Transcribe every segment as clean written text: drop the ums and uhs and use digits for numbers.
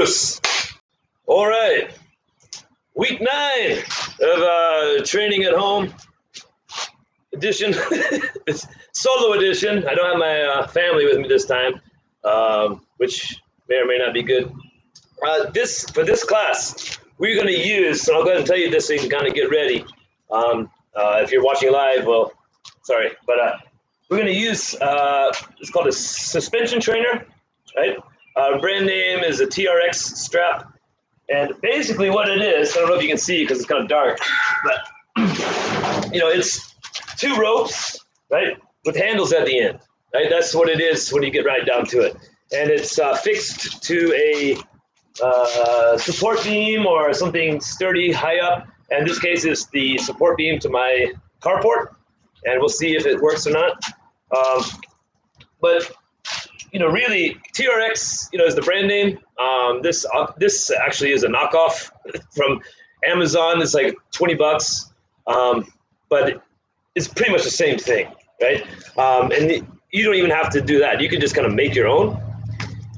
loose. All right. Week 9 of training at home edition. It's solo edition. I don't have my family with me this time, which may or may not be good. For this class, we're going to use, so I'll go ahead and tell you this so you can kind of get ready. If you're watching live, well, sorry, but we're going to use, it's called a suspension trainer, right? Brand name is a TRX strap. And basically what it is, I don't know if you can see because it's kind of dark, but, it's 2 ropes, right, with handles at the end, right? That's what it is when you get right down to it. And it's fixed to a support beam or something sturdy high up. And in this case, it's the support beam to my carport, and we'll see if it works or not. But really, TRX, is the brand name. This actually is a knockoff from Amazon. It's like $20, but it's pretty much the same thing, right? And you don't even have to do that. You can just kind of make your own.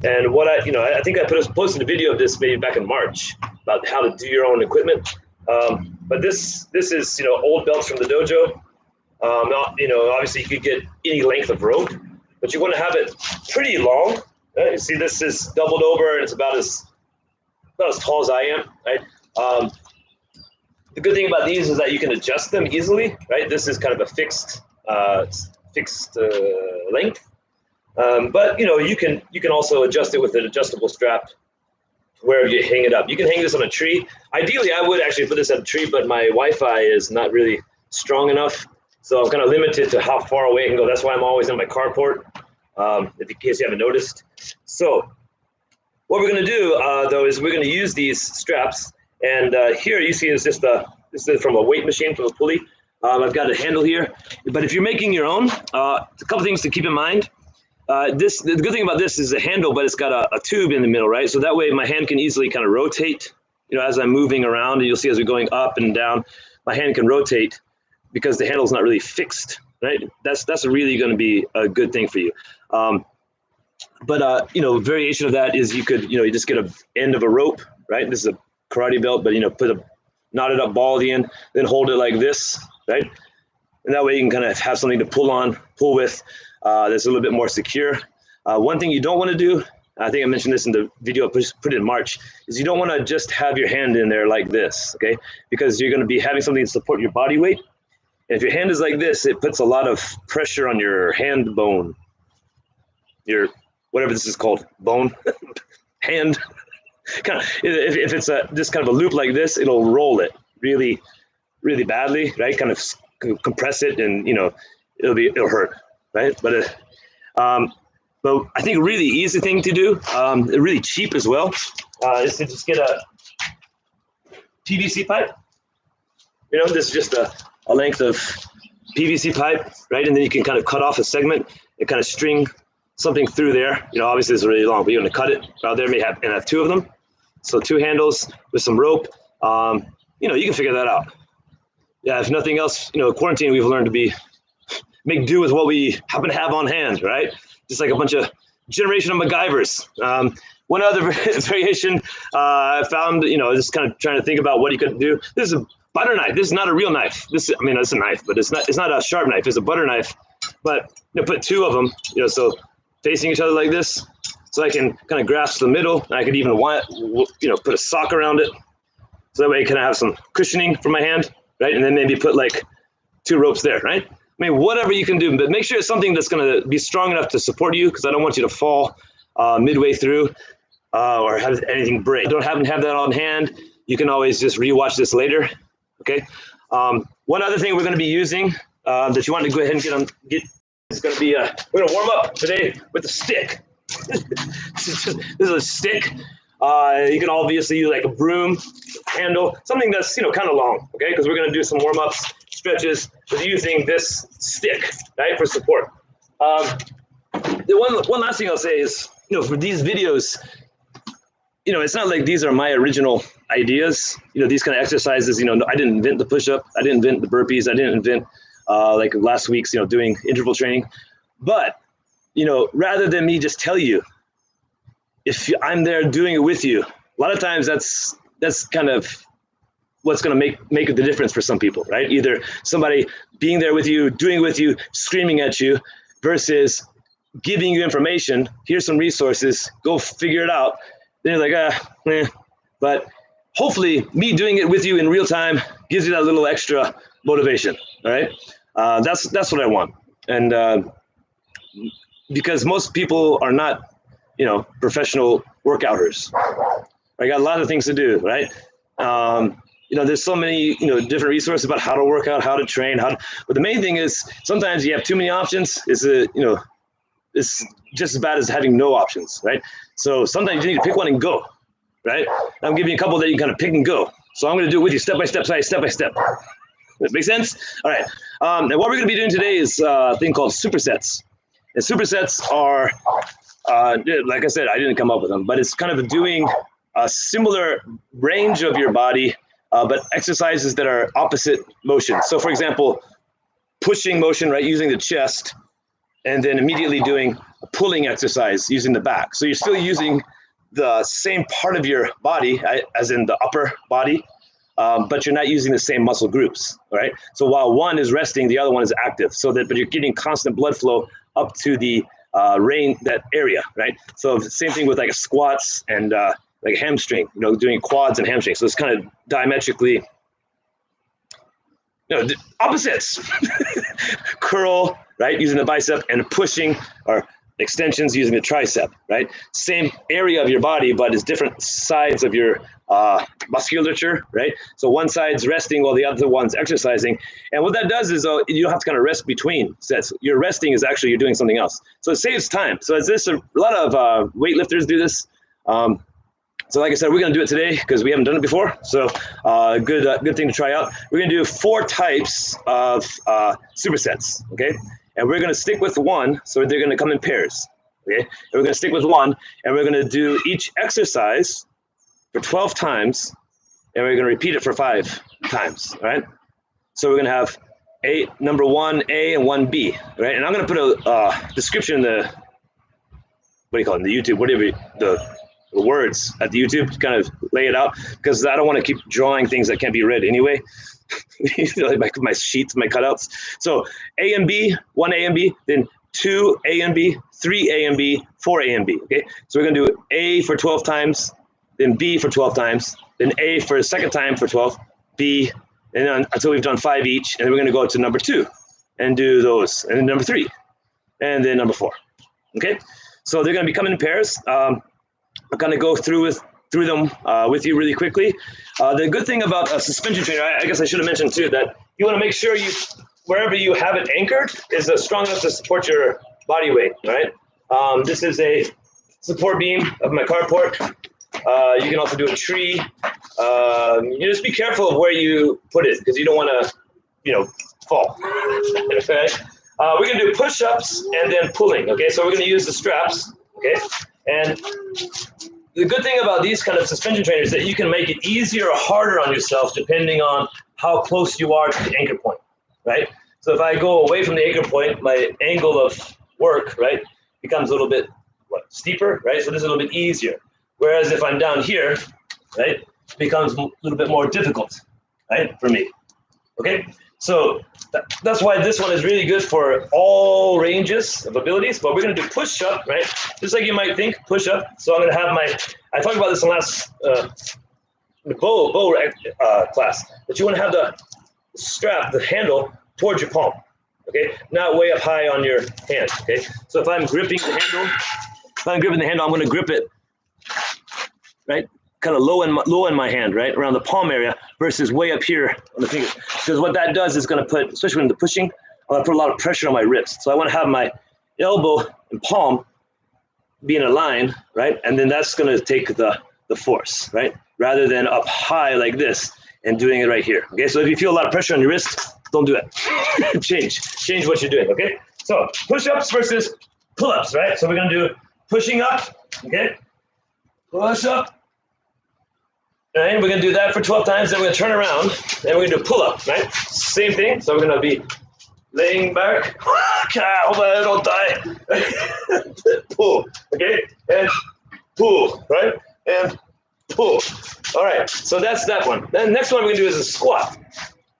And what I think I posted a video of this maybe back in March about how to do your own equipment. But this is old belts from the dojo. Obviously you could get any length of rope, but you want to have it pretty long. Right? You see, this is doubled over, and it's about as tall as I am. Right. The good thing about these is that you can adjust them easily. Right. This is kind of a fixed length. But you can also adjust it with an adjustable strap wherever you hang it up. You can hang this on a tree. Ideally, I would actually put this on a tree, but my Wi-Fi is not really strong enough, so I'm kind of limited to how far away I can go. That's why I'm always in my carport, in case you haven't noticed. So what we're going to do, though, is we're going to use these straps. And here you see is this is from a weight machine, from a pulley. I've got a handle here. But if you're making your own, a couple things to keep in mind. The good thing about this is the handle, but it's got a tube in the middle, right? So that way my hand can easily kind of rotate, as I'm moving around, and you'll see as we're going up and down, my hand can rotate because the handle's not really fixed, right? That's really going to be a good thing for you. Variation of that is you could, you just get an end of a rope, right? This is a karate belt, but, put a knotted up ball at the end, then hold it like this, right? And that way you can kind of have something to pull with. That's a little bit more secure. One thing you don't want to do, I think I mentioned this in the video I put in March, is you don't want to just have your hand in there like this, okay? Because you're going to be having something to support your body weight. And if your hand is like this, it puts a lot of pressure on your hand bone, your whatever this is called, bone, hand. Kind of, if it's just kind of a loop like this, it'll roll it really, really badly, right? Kind of compress it, and it'll hurt. Right, but I think a really easy thing to do, really cheap as well, is to just get a PVC pipe. This is just a length of PVC pipe, right? And then you can kind of cut off a segment and kind of string something through there. Obviously it's really long, but you're going to cut it out there. And have 2 of them, so 2 handles with some rope. You can figure that out. Yeah, if nothing else, quarantine, we've learned to make do with what we happen to have on hand, right? Just like a bunch of generation of MacGyvers. One other variation I found, just kind of trying to think about what you could do. This is a butter knife. This is not a real knife. It's a knife, but it's not a sharp knife. It's a butter knife. But put 2 of them, so facing each other like this, so I can kind of grasp the middle, and I could even put a sock around it, so that way I can have some cushioning for my hand, right? And then maybe put like 2 ropes there, right? Whatever you can do, but make sure it's something that's going to be strong enough to support you, because I don't want you to fall midway through or have anything break. If you don't happen to have that on hand, you can always just rewatch this later, okay? One other thing we're going to be using that you want to go ahead and get is going to be, we're going to warm up today with a stick. This is a stick. You can obviously use like a broom handle, something that's, kind of long, okay? Because we're going to do some warm-ups, stretches with using this stick, right, for support. The one last thing I'll say is, for these videos, it's not like these are my original ideas. These kind of exercises, I didn't invent the push-up, I didn't invent the burpees, I didn't invent like last week's, doing interval training. But, rather than me just tell you, if I'm there doing it with you, a lot of times that's kind of what's going to make the difference for some people, right? Either somebody being there with you, doing it with you, screaming at you, versus giving you information. Here's some resources. Go figure it out. Then you're like, But hopefully, me doing it with you in real time gives you that little extra motivation. All right, that's what I want, and because most people are not, professional workouters. I got a lot of things to do, right? There's so many, different resources about how to work out, how to train, but the main thing is sometimes you have too many options. It's just as bad as having no options, right? So sometimes you need to pick one and go, right? I'm giving you a couple that you can kind of pick and go. So I'm going to do it with you step by step. That makes sense? All right. And what we're going to be doing today is a thing called supersets. And supersets are, like I said, I didn't come up with them, but it's kind of doing a similar range of your body, but exercises that are opposite motion. So for example, pushing motion, right, using the chest, and then immediately doing a pulling exercise using the back. So you're still using the same part of your body, as in the upper body, but you're not using the same muscle groups, right? So while one is resting, the other one is active. But you're getting constant blood flow up to the that area, right? So same thing with like a squats and like a hamstring, doing quads and hamstrings. So it's kind of diametrically, opposites. Curl, right, using the bicep, and pushing or extensions using the tricep, right? Same area of your body, but it's different sides of your musculature, right? So one side's resting while the other one's exercising. And what that does is you don't have to kind of rest between sets. Your resting is actually you're doing something else. So it saves time. So a lot of weightlifters do this. So like I said, we're going to do it today because we haven't done it before. So good thing to try out. We're going to do 4 types of supersets, okay? And we're going to stick with one, so they're going to come in pairs, okay? And we're going to stick with one, and we're going to do each exercise for 12 times, and we're going to repeat it for 5 times, all right? So we're going to have number 1A and 1B, right? And I'm going to put a description in the, what do you call it, in the YouTube, whatever, the words at the YouTube to kind of lay it out, because I don't want to keep drawing things that can't be read anyway. Like my sheets, my cutouts. So A and B, 1A and B, then 2A and B, 3A and B, 4A and B. Okay, so we're gonna do A for 12 times, then B for 12 times, then A for a second time for 12, B, and then until we've done 5 each, and then we're gonna go to number 2 and do those, and then number 3, and then number 4. Okay, so they're gonna be coming in pairs. I'm gonna go through them with you really quickly. The good thing about a suspension trainer, I guess I should have mentioned too, that you want to make sure wherever you have it anchored is strong enough to support your body weight, right? This is a support beam of my carport. You can also do a tree. You just be careful of where you put it because you don't want to, fall. Okay. We're gonna do push-ups and then pulling. Okay, so we're gonna use the straps. Okay, and the good thing about these kind of suspension trainers is that you can make it easier or harder on yourself depending on how close you are to the anchor point, right? So if I go away from the anchor point, my angle of work, right, becomes a little bit steeper, right? So this is a little bit easier. Whereas if I'm down here, right, it becomes a little bit more difficult, right, for me. Okay, so that's why this one is really good for all ranges of abilities. But we're going to do push-up, right? Just like you might think, push-up. So I'm going to have I talked about this in last bow class, that you want to have the strap, the handle, towards your palm, okay? Not way up high on your hand, okay? So if I'm gripping the handle, I'm going to grip it, right? Kind of low in my hand, right, around the palm area, versus way up here on the finger. Because what that does is going to put, especially when the pushing, I'm going to put a lot of pressure on my wrist. So I want to have my elbow and palm be in a line, right, and then that's going to take the force, right, rather than up high like this and doing it right here. Okay, so if you feel a lot of pressure on your wrist, don't do it. change what you're doing. Okay, so push-ups versus pull-ups, right? So we're going to do pushing up. Okay, push up. Right, we're going to do that for 12 times, then we're going to turn around, and we're going to do pull-up, right? Same thing, so we're going to be laying back. Hope I don't die. Pull, okay? And pull. So that's that one. Then the next one we're gonna do is a squat.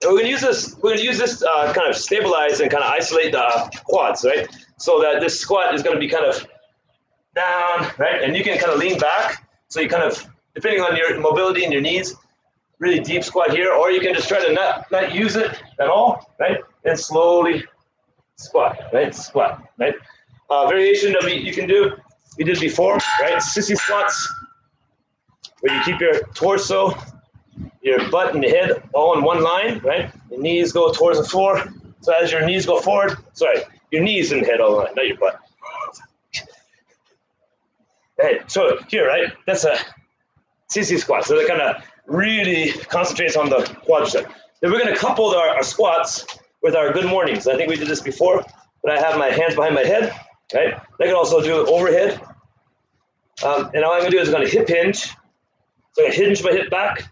And we're gonna use this. We're gonna use this kind of stabilize and kind of isolate the quads, right? So that this squat is gonna be kind of down, right? And you can kind of lean back. So you kind of, depending on your mobility and your knees, really deep squat here, or you can just try to not use it at all, right? And slowly squat, right? Squat, right? Variation that you can do, we did before, right? Sissy squats, where you keep your torso, your butt and your head all in one line, right? Your knees go towards the floor. So as your knees go forward, sorry, your knees and head all in line, not your butt. Hey, so here, right? That's a sissy squat. So that kind of really concentrates on the quadricep. Then we're going to couple our squats with our good mornings. I think we did this before, but I have my hands behind my head, right? I can also do it overhead. And all I'm going to do is I'm going to hip hinge. So I hinge my hip back,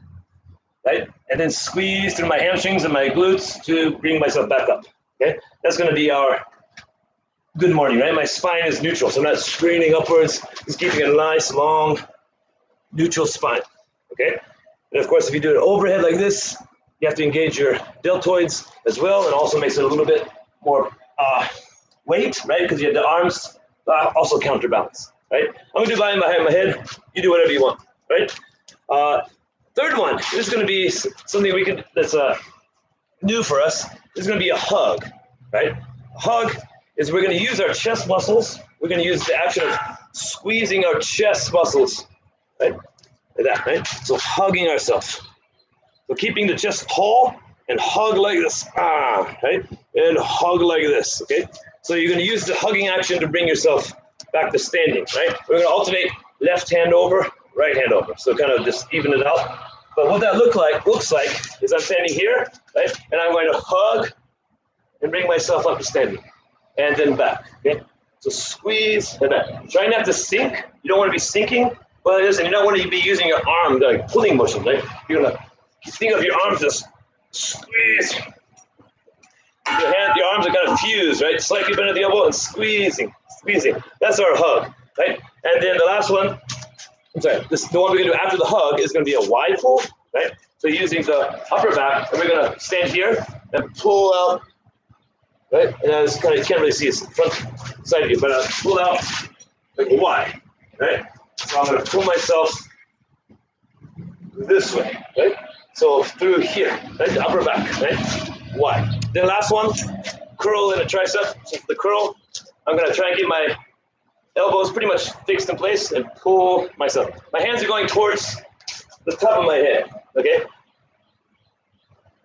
right? And then squeeze through my hamstrings and my glutes to bring myself back up, okay? That's going to be our good morning, right? My spine is neutral, so I'm not screening upwards. Just keeping a nice, long, neutral spine, okay? And of course, if you do it overhead like this, you have to engage your deltoids as well, and also makes it a little bit more weight, right? Because you have the arms also counterbalance, right? I'm gonna do behind my head. You do whatever you want, right? Third one, this is gonna be something we can, that's new for us. This is gonna be a hug, right? A hug is we're gonna use our chest muscles. We're gonna use the action of squeezing our chest muscles, right? Like that, right? So hugging ourselves. So keeping the chest tall and hug like this, right? And hug like this, okay? So you're gonna use the hugging action to bring yourself back to standing, right? We're gonna alternate left hand over, right hand over. So kind of just even it out. But what that looks like is I'm standing here, right? And I'm going to hug and bring myself up to standing. And then back, okay? So squeeze and back. Try not to sink. You don't want to be sinking. Well, it is, and you don't want to be using your arm, like pulling motion, right? You're gonna think of your arms just squeeze. Your arms are kind of fused, right? Slightly bent at the elbow and squeezing. That's our hug, right? And then the last one, the one we're gonna do after the hug is gonna be a wide pull, right? So using the upper back, and we're gonna stand here and pull out, right? And I kind of, you can't really see it's front side of you, but pull out like wide, right? So I'm going to pull myself this way, right? So through here, right? The upper back, right? Wide. Then last one, curl in a tricep. So for the curl, I'm going to try and keep my elbows pretty much fixed in place and pull myself. My hands are going towards the top of my head, okay?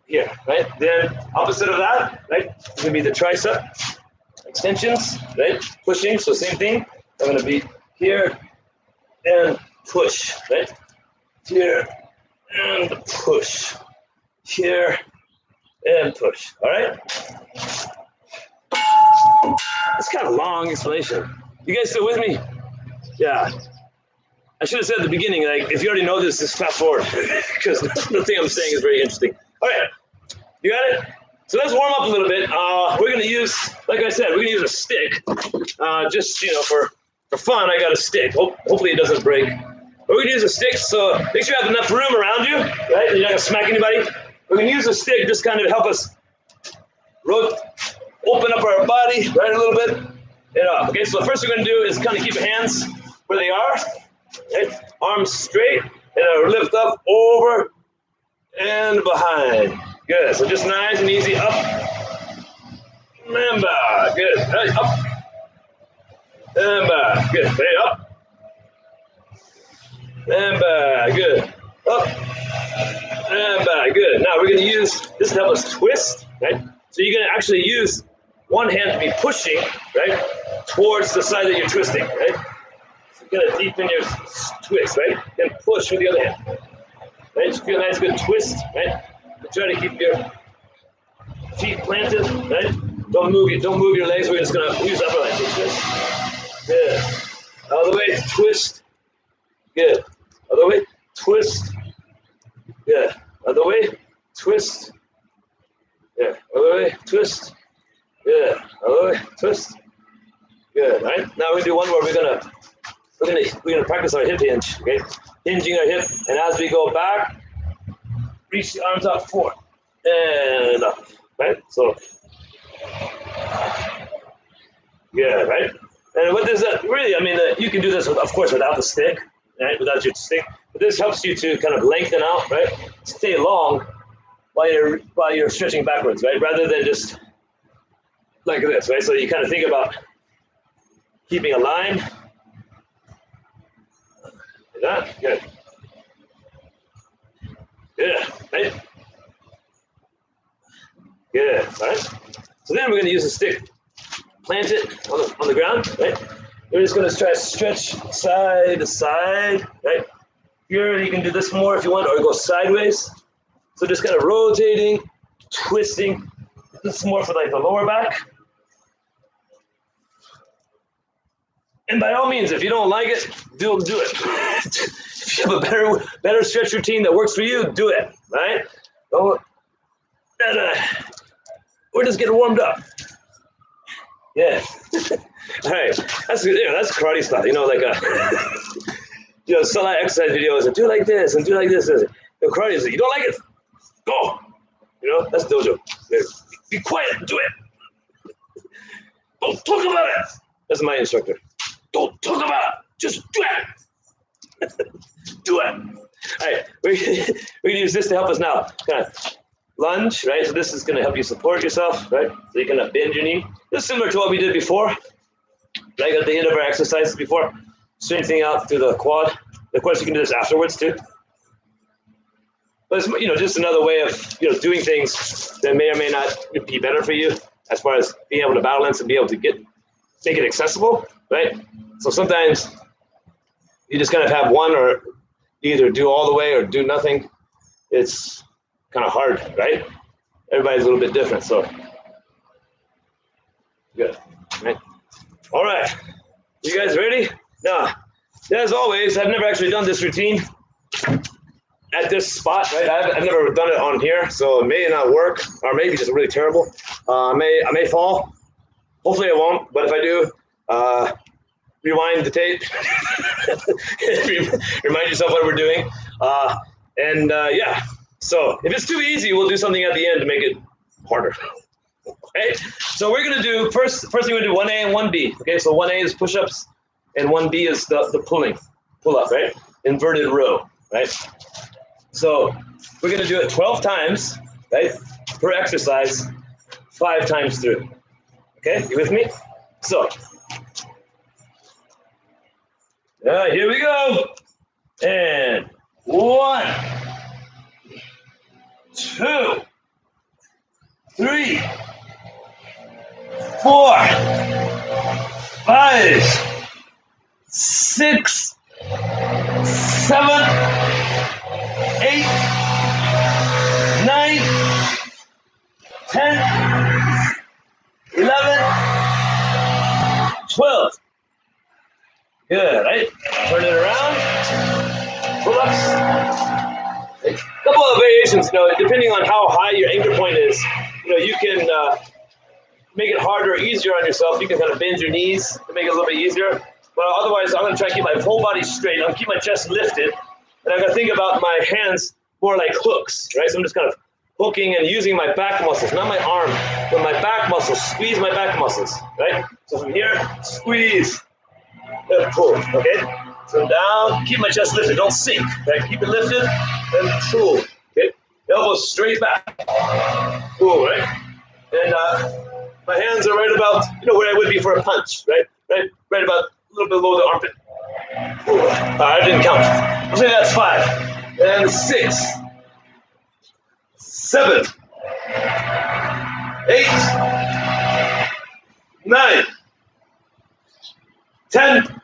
Here, right? Then opposite of that, right? It's going to be the tricep extensions, right? Pushing, so same thing. I'm going to be here and push, right? Here and push. Here and push, all right? It's kind of a long explanation. You guys still with me? Yeah. I should have said at the beginning, like, if you already know this, just fast forward, because the thing I'm saying is very interesting. All right, you got it? So let's warm up a little bit. We're gonna use, like I said, we're gonna use a stick. Just, you know, for fun, I got a stick. Hopefully it doesn't break. But we're gonna use a stick, so make sure you have enough room around you, right? You're not gonna smack anybody. We're gonna use a stick just kind of help us open up our body, right, a little bit. Okay, so the first thing we're gonna do is kind of keep your hands where they are, right? Arms straight, and lift up, over, and behind. Good, so just nice and easy, up, and back, good, right, up, and back, good, right, up, and back, good, up, and back, good. Now we're gonna use, this to help us twist, right? So you're gonna actually use one hand to be pushing, right, towards the side that you're twisting, right? So you're gonna deepen your twist, right? And push with the other hand, right? So feel a nice good twist, right? And try to keep your feet planted, right? Don't move your legs. We're just gonna use upper leg. Good. Other way, twist. Good. Other way, twist. Good. Other way, twist. Yeah. Other way, twist. Good. Other way, twist. Good. All right. Now we're gonna do one more. We're gonna practice our hip hinge. Okay. Hinging our hip, and as we go back, Reach the arms out, 4, and up, right? So, yeah, right? And what does that really, I mean, you can do this, of course, without the stick, right? Without your stick. But this helps you to kind of lengthen out, right? Stay long while you're stretching backwards, right? Rather than just like this, right? So you kind of think about keeping a line. Like that, good. Yeah, right? Good, all right? So then we're gonna use a stick. Plant it on the ground, right? We're just gonna try to stretch side to side, right? Here you can do this more if you want, or go sideways. So just kind of rotating, twisting. This is more for like the lower back. And by all means, if you don't like it, do it. If you have a better stretch routine that works for you, do it, right? Don't, we're just getting warmed up. Yeah. All right. That's karate style. You know, like some exercise videos and do like this and do like this. Karate is like, you don't like it? Go. You know, that's dojo. Be quiet. Do it. Don't talk about it. That's my instructor. Don't talk about it. Just do it. Do it. All right. We're gonna use this to help us now. Kind of lunge, right? So this is going to help you support yourself, right? So you can bend your knee. This is similar to what we did before, like at the end of our exercises before, strengthening out through the quad. Of course, you can do this afterwards too. But it's, just another way of, doing things that may or may not be better for you as far as being able to balance and be able to make it accessible, right? So sometimes you just kind of have one, or either do all the way or do nothing. It's kind of hard, right? Everybody's a little bit different, so good, right? All right, you guys ready? Now, as always, I've never actually done this routine at this spot, right? I've never done it on here, so it may not work, or maybe just really terrible. I may fall. Hopefully, I won't. But if I do, rewind the tape. Remind yourself what we're doing, yeah. So if it's too easy, we'll do something at the end to make it harder. Okay, so we're gonna do first thing we're gonna do 1A and 1B. Okay, so 1A is push-ups and 1B is the pull-up, right? Inverted row, right? So we're gonna do it 12 times, right? Per exercise, 5 times through. Okay, you with me? So here we go. And 1, 2, 3, 4, 5, 6, 7, 8, 9, 10, 11, 12. Good, right? Turn it around. Pull-ups. A couple of variations, depending on how high your anchor point is, you can make it harder or easier on yourself. You can kind of bend your knees to make it a little bit easier. But otherwise, I'm going to try to keep my whole body straight. I'm going to keep my chest lifted. And I'm going to think about my hands more like hooks, right? So I'm just kind of hooking and using my back muscles, not my arm, but my back muscles. Squeeze my back muscles, right? So from here, squeeze and pull, okay? So down, keep my chest lifted, don't sink, right? Keep it lifted and pull, okay? Elbows straight back, pull, right? And my hands are right about, where I would be for a punch, right? Right about a little bit below the armpit. Pull. I didn't count. I'll say that's 5. And 6, 7, 8, 9, 10,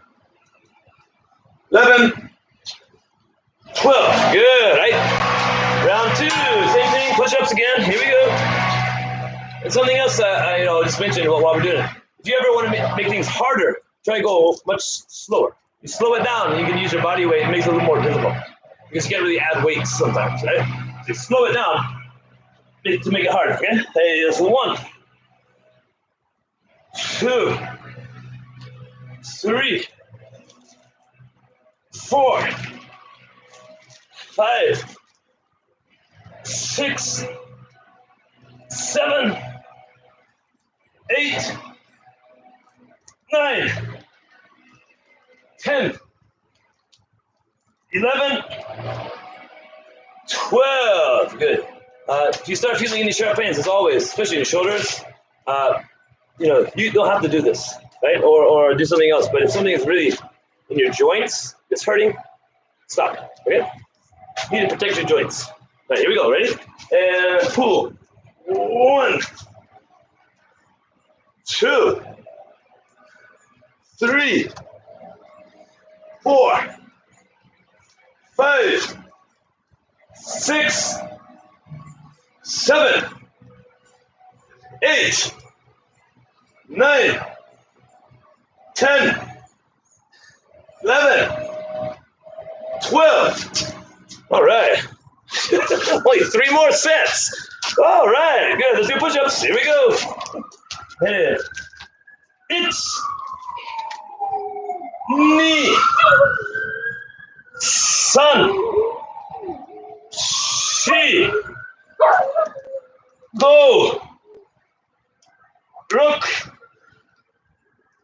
11, 12. Good, right? Round 2, same thing, push-ups again. Here we go. And something else I just mentioned while we're doing it. If you ever want to make things harder, try to go much slower. You slow it down, and you can use your body weight. It makes it a little more difficult because you can't really add weights sometimes, right? So you slow it down to make it harder. Okay. Hey, this is 1, 2, 3, 4, 5, 6, 7, 8, 9, 10, 11, 12. Good. If you start feeling any sharp pains, as always, especially in your shoulders, you don't have to do this, right? Or do something else. But if something is really in your joints, it's hurting, stop. Okay? You need to protect your joints. All right, here we go. Ready? And pull. 1, 2, 3, 4, 5, 6, 7, 8, 9, 10, 11, 12. All right. Only 3 more sets. All right. Good. Let's do push-ups. Here we go. And it's knee, sun, she, go, rook,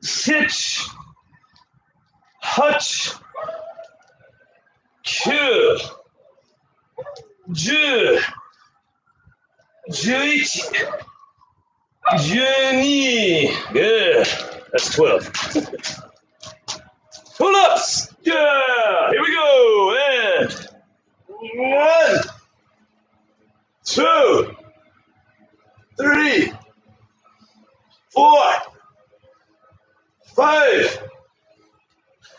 sit, hutch, Q, Ju, Juichi, Juni. Good. That's 12. Pull-ups. Yeah. Here we go. And 1, 2, 3, 4, 5,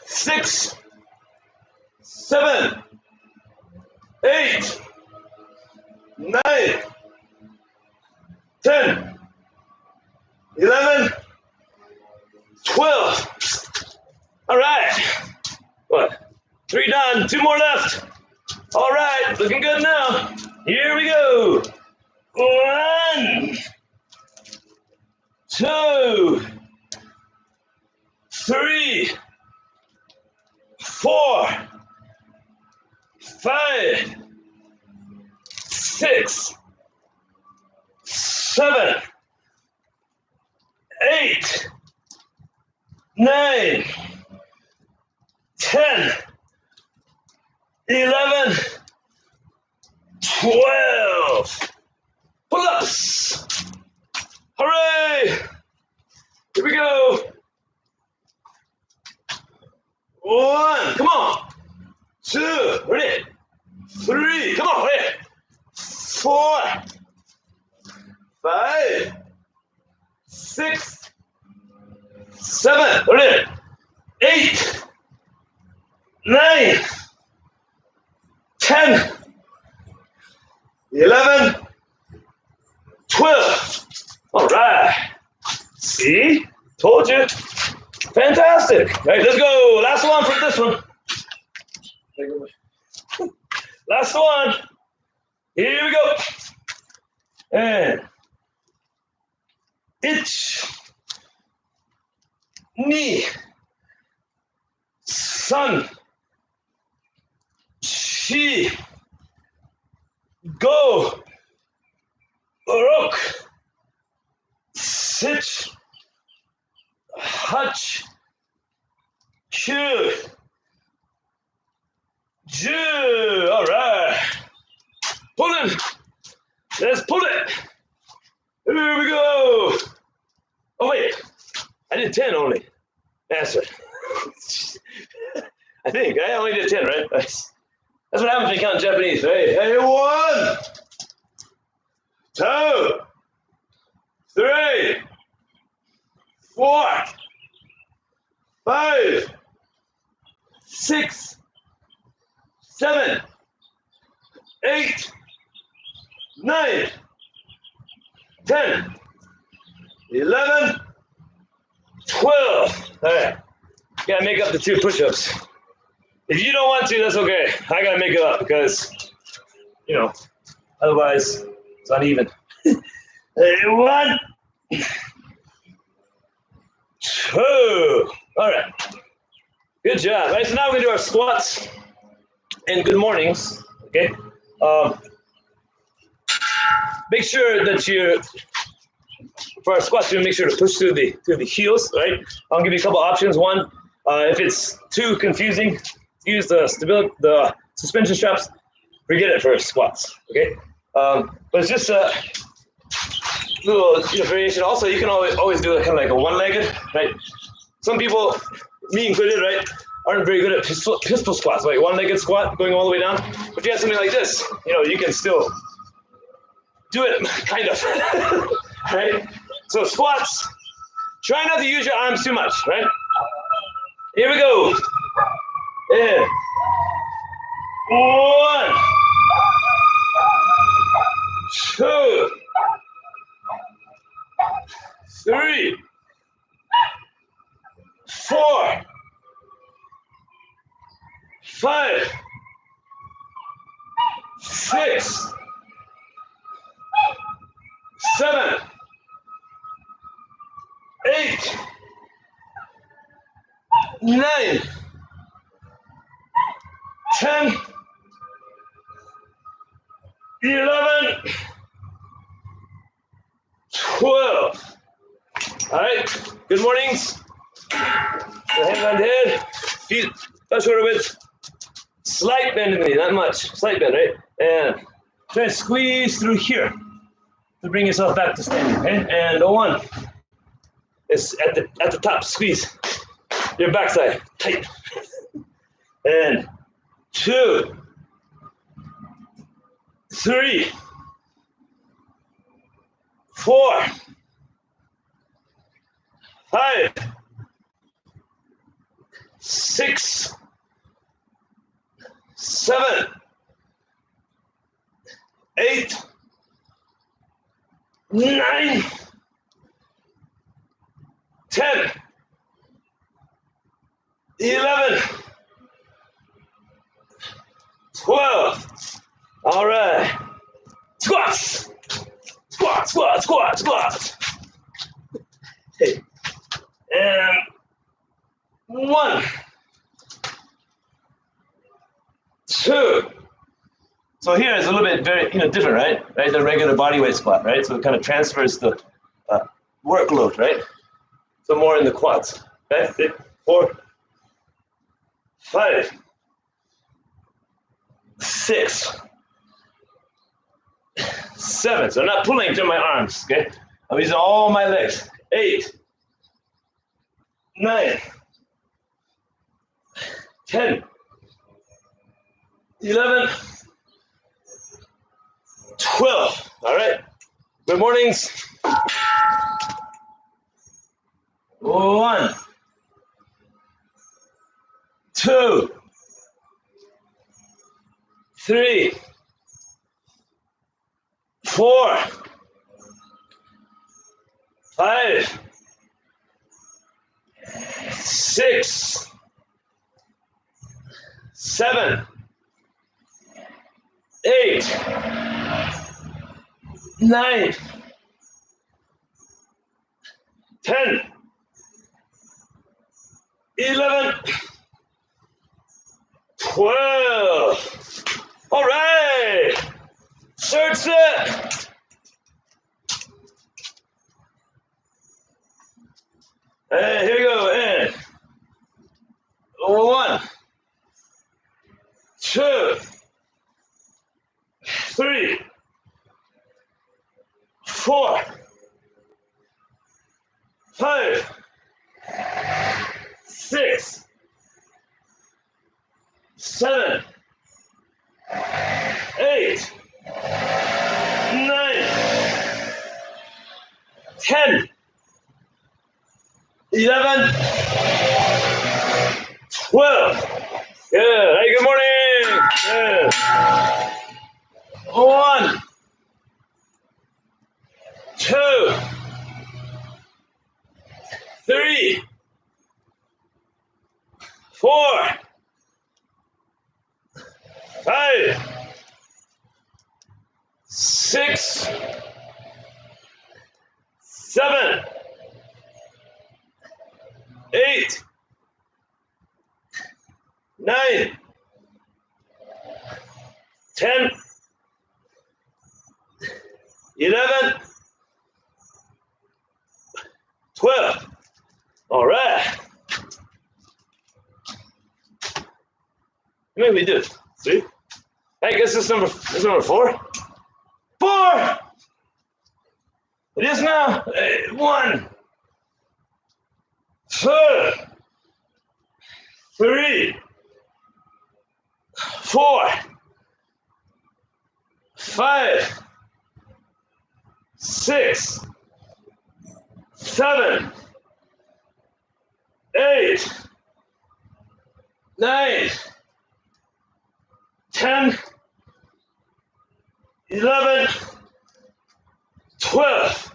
6, 7, 8, 9, 10, 11, 12. All right. What? 3 done. 2 more left. All right. Looking good now. Here we go. 1, 2, 3, 4, 5, 6, 7, 8, 9, 10, 11, 12. Pull-ups. Hooray! Here we go. 1, come on. 2, ready. 3, come on, ready. 4, 5, 6, 7, ready. 8, 9, 10, 11, 12. All right. See? Told you. Fantastic. All right, let's go. Last one for this one. Last one. Here we go. And itch, knee, sun, she, go, rook, sit, hutch, Q, Ju. All right. Pull it. Let's pull it. Here we go. Oh, wait. I did 10 only. That's right. I think I only did 10, right? That's what happens when you count Japanese. Hey, 1, 2, 3, 4, 5, 6, 7, 8, 9, 10, 11, 12. All right. Gotta make up the 2 push-ups. If you don't want to, that's okay. I gotta make it up because, otherwise it's uneven. 1, 2. All right. Good job. All right, so now we're gonna do our squats and good mornings. Okay. make sure that for our squats, you make sure to push through the heels, right? I'll give you a couple options. One, if it's too confusing, use the suspension straps. Forget it for squats, okay? But it's just a little variation. Also, you can always do it kind of like a one-legged, right? Some people, me included, right, aren't very good at pistol squats, like one-legged squat going all the way down. But if you have something like this, you can still do it, kind of, right? So squats, try not to use your arms too much, right? Here we go. In. 1, 2, 3, 4, 5, 6, 7, 8, 9, 10, 11, 12. All right, good mornings. So hands on the head, feet touch shoulder width, slight bend in the knee, not much, slight bend, right? And try to squeeze through here to bring yourself back to standing, okay? And 1, it's at the top, squeeze your backside, tight. And 2, 3, 4, 5, 6, 7, 8, 9, 10, 11, 12. All right. Squats. Squats, squats, squats, squats. Hey. And 1, 2. So here is a little bit very, different, right? Right, the regular body weight squat, right? So it kind of transfers the workload, right? So more in the quads, right? 4, 5, 6, 7. So I'm not pulling through my arms, okay? I'm using all my legs. 8, 9, 10, 11, 12. All right. Good mornings. 1, 2, 3, 4, 5, 6, 7, 8, 9, 10, 11, 12. All right. Third set. And here we go. And 1, 2, 3, 4, 5, 6, 7, 8, 9, 10, 11, 12. Good. Hey, good morning. Good. 1, 2, 3, 4, 5, 6, 7, 8, 9, 10, 11, 12. All right. How many we do? 3. I guess this number 4. 4. It is now. 1, 2, 3, 4, 5, 6, 7, 8, 9, 10, 11, 12.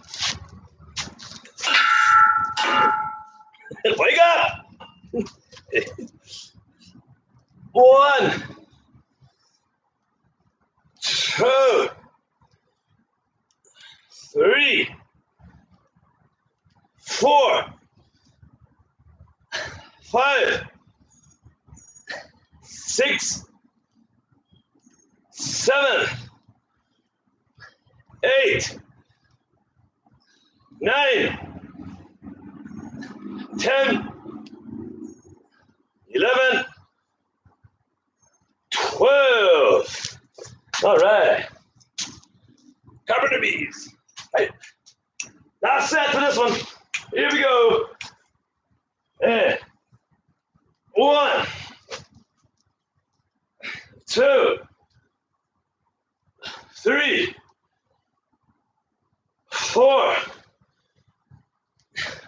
Wake up! 1, 2, 3, 4, 5, 6, 7, 8, 9, 10, 11, 12. All right. Carpenter bees. Right. Last set for this one. Here we go. And 1, 2, 3, 4,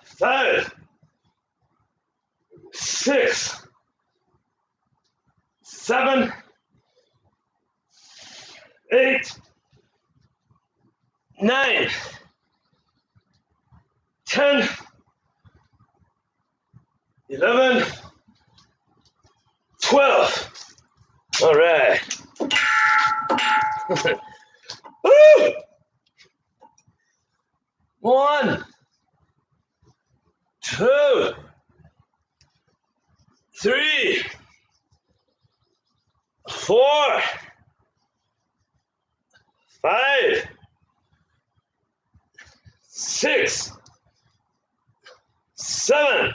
5, 6, 7, 8, 9, 10, 11, 12. All right. Woo! 1, 2, 3, 4, 5, 6, 7,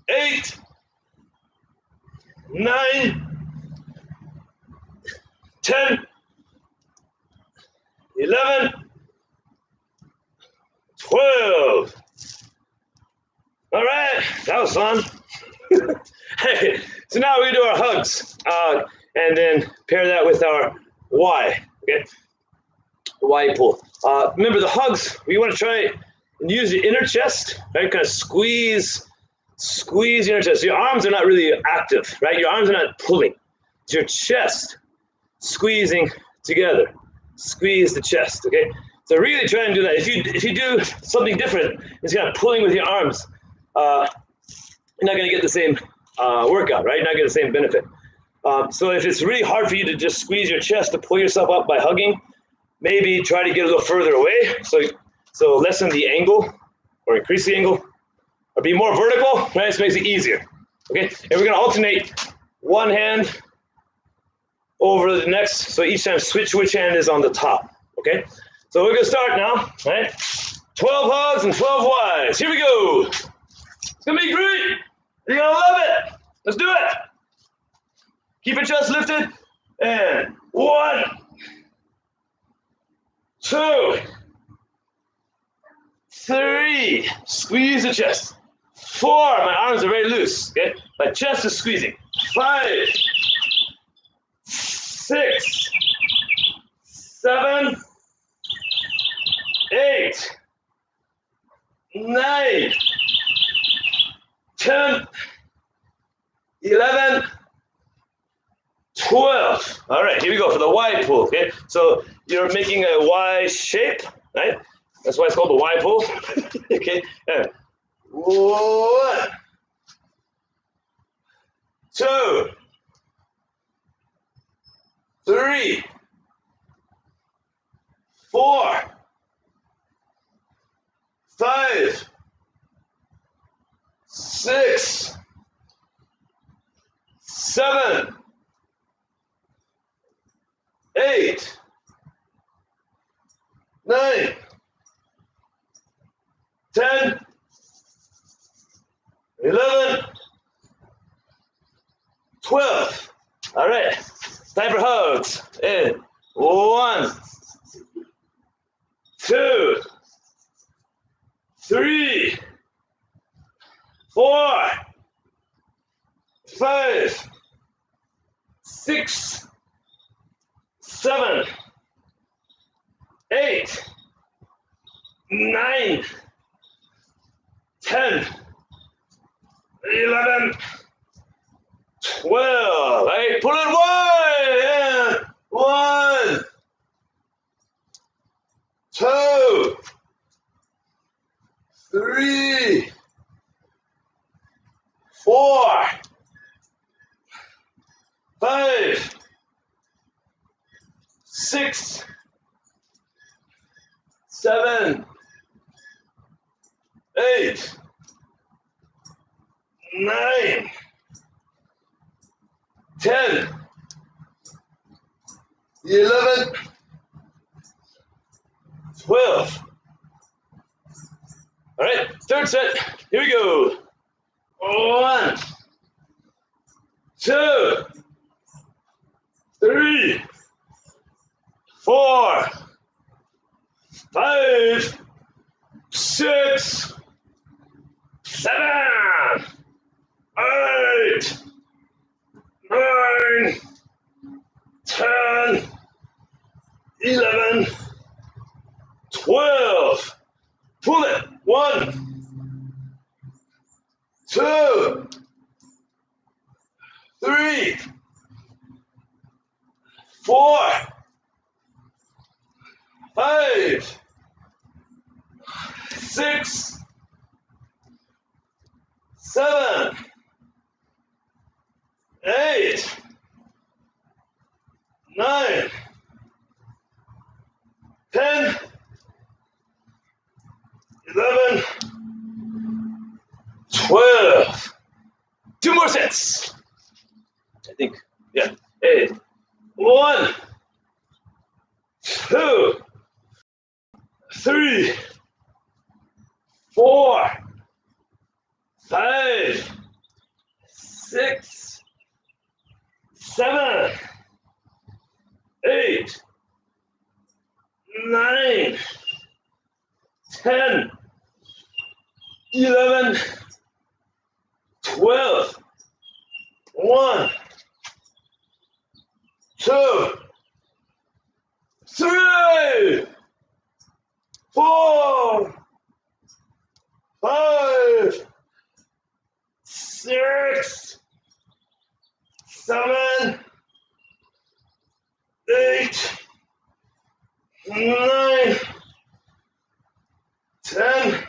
8, 9, 10, 11, 12. All right, that was fun. Hey, so now we do our hugs, and then pair that with our Y. Okay, Y pull. Remember the hugs. We want to try and use your inner chest, right? Kind of squeeze your inner chest. So your arms are not really active, right? Your arms are not pulling. It's your chest squeezing together. Squeeze the chest. Okay. So really try and do that. If you do something different, it's kind of pulling with your arms. You're not going to get the same workout, right? You're not going to get the same benefit. So if it's really hard for you to just squeeze your chest to pull yourself up by hugging, maybe try to get a little further away. So lessen the angle or increase the angle or be more vertical, right? This makes it easier. Okay. And we're going to alternate one hand over the next. So each time switch which hand is on the top. Okay. So we're going to start now, right? 12 hugs and 12 Ys. Here we go. It's going to be great. You're going to love it. Let's do it. Keep your chest lifted. And 1, 2, 3. Squeeze the chest. 4. My arms are very loose. Okay. My chest is squeezing. 5, 6, 7, 8, 9, 10, 11, 12. All right, here we go for the Y pull. Okay, so you're making a Y shape, right? That's why it's called the Y pull. Okay, and 1, 2, 3, 4, 5, 6, 7, 8, 9, 10, 11, 12. All right, time for hugs. In 1, 2, 3, 4, 5, 6, 7, 8, 9, 10, 11, 12. Hey, pull it wide. And 1, 2, 3, 4, 5, 6, 7, 8, 9, 10, 11, 12. All right, third set. Here we go. 1, 2, 3, 4, 5, 6, 7, 8, 9, 10, 11, 12. Pull it. 1, 2, 3, 4, 5, 6, 7, 8, 9, 10, 11, 12. 2 more sets. I think, yeah. 8. 1, 2, 3, 4, 5, 6, 7, 8, 9, 10, 11, 12. 1, 2, 3, 4, 5, 6, 7, 8, 9, 10,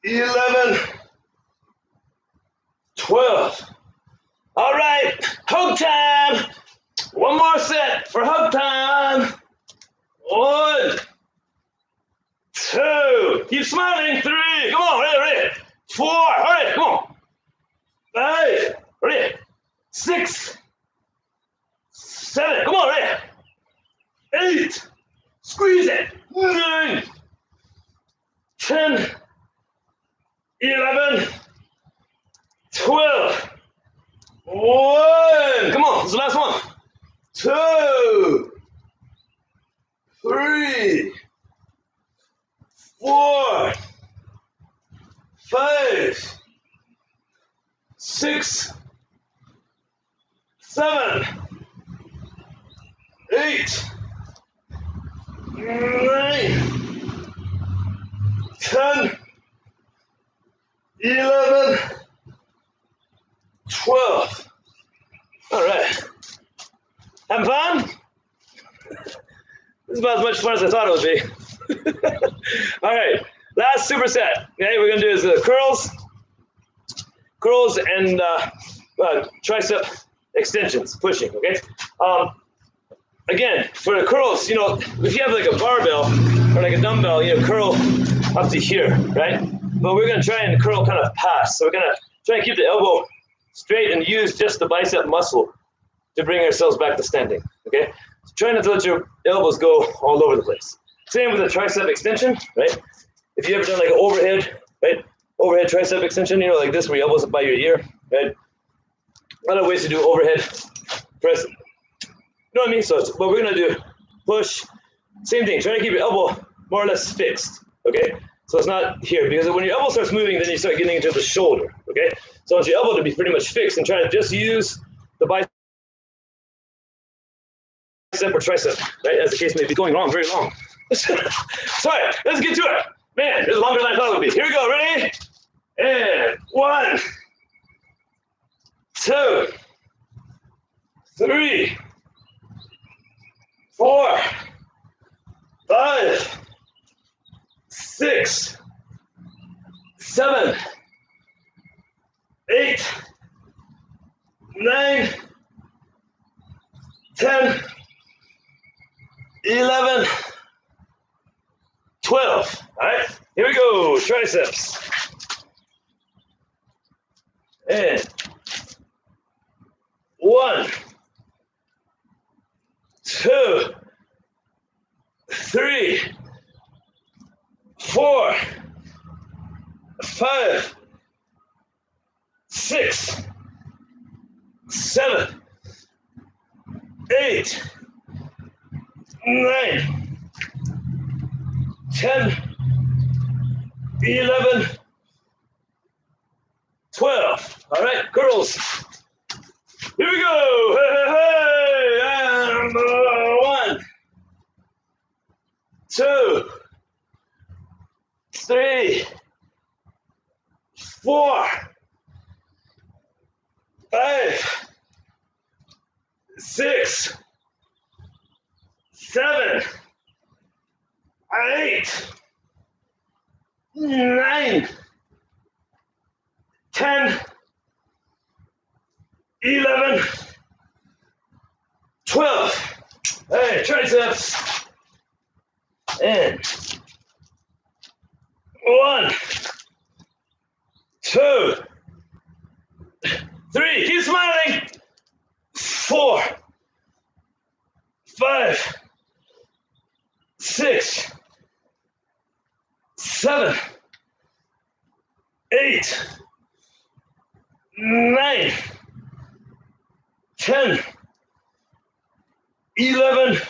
11, 12. All right, hug time. One more set for hug time. 1, 2. Keep smiling. 3. Come on, ready. 4. All right, come on. 5. Ready. 6, 7. Come on, ready. 8. Squeeze it. 9, 10, 11, 12. 1. Come on, this is the last one. 2, 3, 4, 5, 6, 7, 8, 9, 10, 11, 12. All right. Having fun? This is about as much fun as I thought it would be. All right. Last superset. Okay, we're going to do is curls and tricep extensions, pushing. Okay. Again, for the curls, you know, if you have like a barbell or like a dumbbell, you know, curl up to here, right? But we're going to try and curl kind of past. So we're going to try and keep the elbow straight and use just the bicep muscle to bring ourselves back to standing, okay? So try not to let your elbows go all over the place. Same with the tricep extension, right? If you ever done like an overhead, right? Overhead tricep extension, you know, like this, where your elbows up by your ear, right? A lot of ways to do overhead press. You know what I mean? So what we're gonna do, push, same thing. Try to keep your elbow more or less fixed, okay? So it's not here, because when your elbow starts moving, then you start getting into the shoulder, okay? So I want your elbow to be pretty much fixed, and try to just use the bicep or tricep, right? As the case may be. Going on very long. Sorry, let's get to it. Man, this is longer than I thought it would be. Here we go, ready? And 1, 2, 3, 4, 5, 6, 7, 8, 9, 10, 11, 12. All right, here we go. Triceps. And 1, 2, 3, 4, 5, 6, 7, 8, 9, 10, 11, 12. All right, girls. Here we go. Hey, hey, hey. And 1, 2, 3, 4, 5, 6, 7, 8, 9, 10, 11, 12. Hey, triceps. And 1, 2, 3. Keep smiling. 4, 5, 6, 7, 8, 9, 10, 11,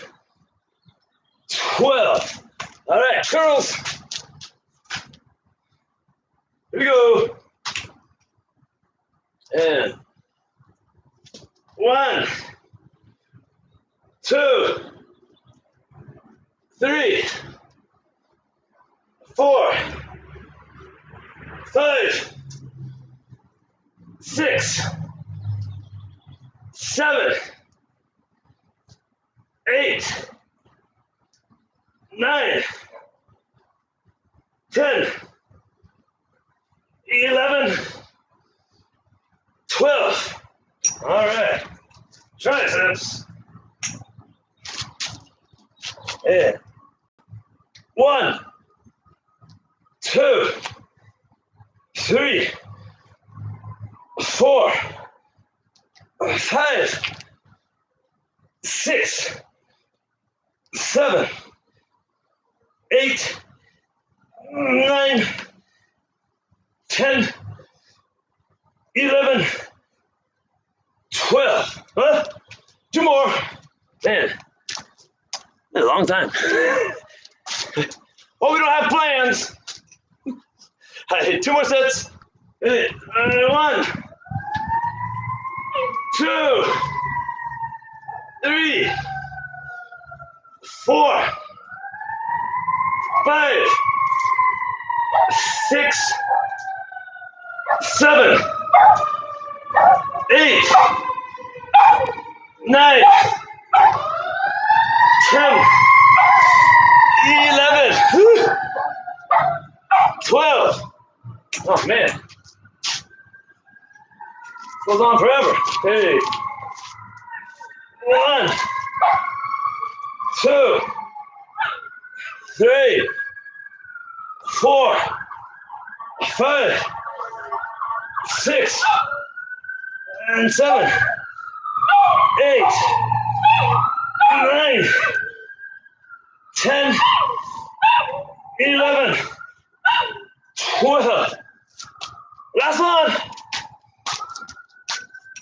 12. All right, curls. Here we go. And 1, 2, 3, 4, 5, 6, 7, 8, 9, 10, 11, 12. All right, triceps. And 1, 2, 3, 4, 5, 6, 7, 8, 9, 10, 11, 12. Huh? 2 more. Man, a long time. Oh, we don't have plans. All right, 2 more sets. 1, 2, 3, 4, 5, 6, 7, 8, 9, 10, 11, 12. Oh man, goes on forever. Hey, 1, 2, 3, 4, 5, 6, and 7, 8, 9, 10, 11, 12. Last one.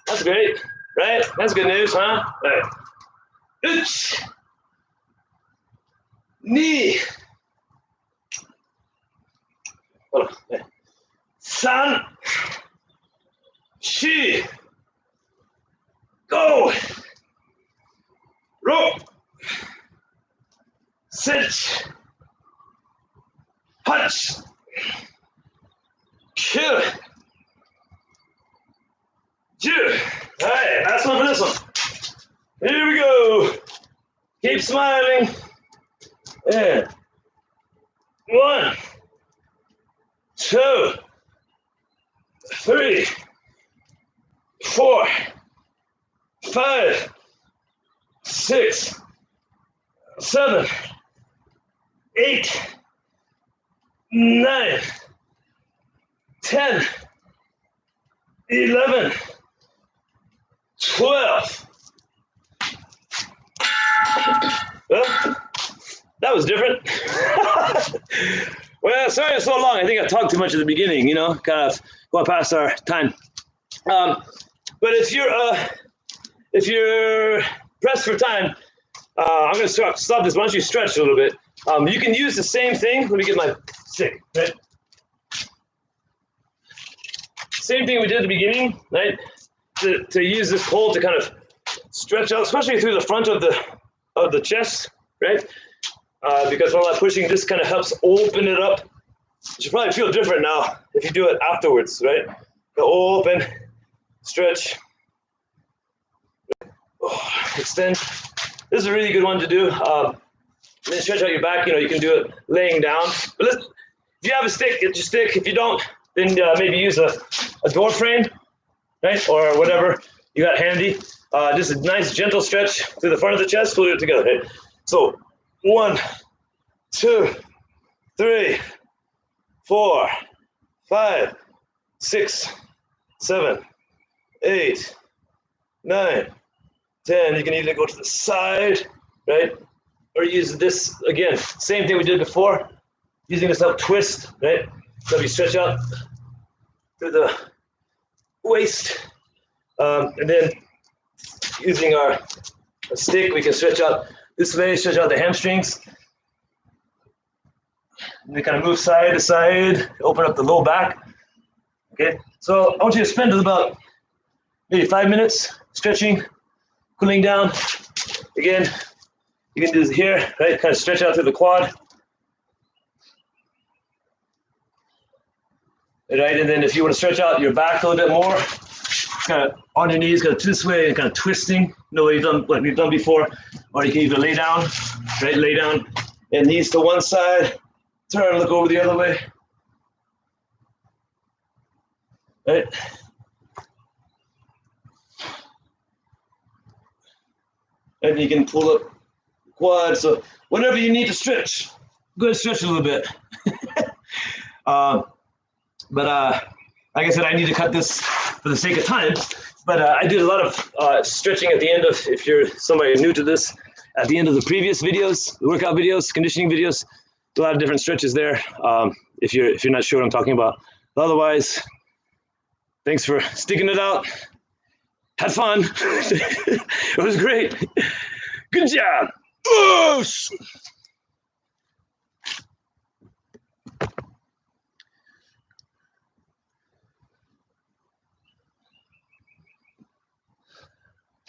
That's great, right? That's good news, huh? All right. Oops. Knee. Hold on. San. Shi. Go. Rope. Sit. Punch. Kill. Two. All right, last one for this one. Here we go. Keep smiling. And 1, 2, 3, 4, 5, 6, 7, 8, 9, 10, 11, 12. Well, that was different. Well, sorry it's so long. I think I talked too much at the beginning, you know, kind of going past our time. But if you're pressed for time, I'm going to stop this. Why don't you stretch a little bit? You can use the same thing. Let me get my stick. Right? Same thing we did at the beginning, right? To use this pole to kind of stretch out, especially through the front of the chest, right? Because all that pushing just kind of helps open it up. You should probably feel different now if you do it afterwards, right? Go open, stretch, extend. This is a really good one to do. Then stretch out your back. You know, you can do it laying down. But if you have a stick, get your stick. If you don't, then maybe use a door frame, right? Or whatever you got handy. Just a nice gentle stretch through the front of the chest, pull it together. Right? So 1, 2, 3, 4, 5, 6, 7, 8, 9, 10. You can either go to the side, right? Or use this again. Same thing we did before. Using this up twist, right? So we stretch out through the waist, and then using our stick, we can stretch out this way, stretch out the hamstrings. And we kind of move side to side, open up the low back. Okay, so I want you to spend about maybe 5 minutes stretching, cooling down. Again, you can do this here, right? Kind of stretch out through the quad. Right, and then if you want to stretch out your back a little bit more, kind of on your knees, go this way, and kind of twisting. You know what we've done before. Or you can either lay down, right? Lay down, and knees to one side, turn, look over the other way. Right? And you can pull up quad. So whenever you need to stretch, go ahead and stretch a little bit. But like I said, I need to cut this for the sake of time. But I did a lot of stretching at the end of, if you're somebody new to this, at the end of the previous videos, the workout videos, conditioning videos, a lot of different stretches there. If you're not sure what I'm talking about. But otherwise, thanks for sticking it out. Had fun. It was great. Good job.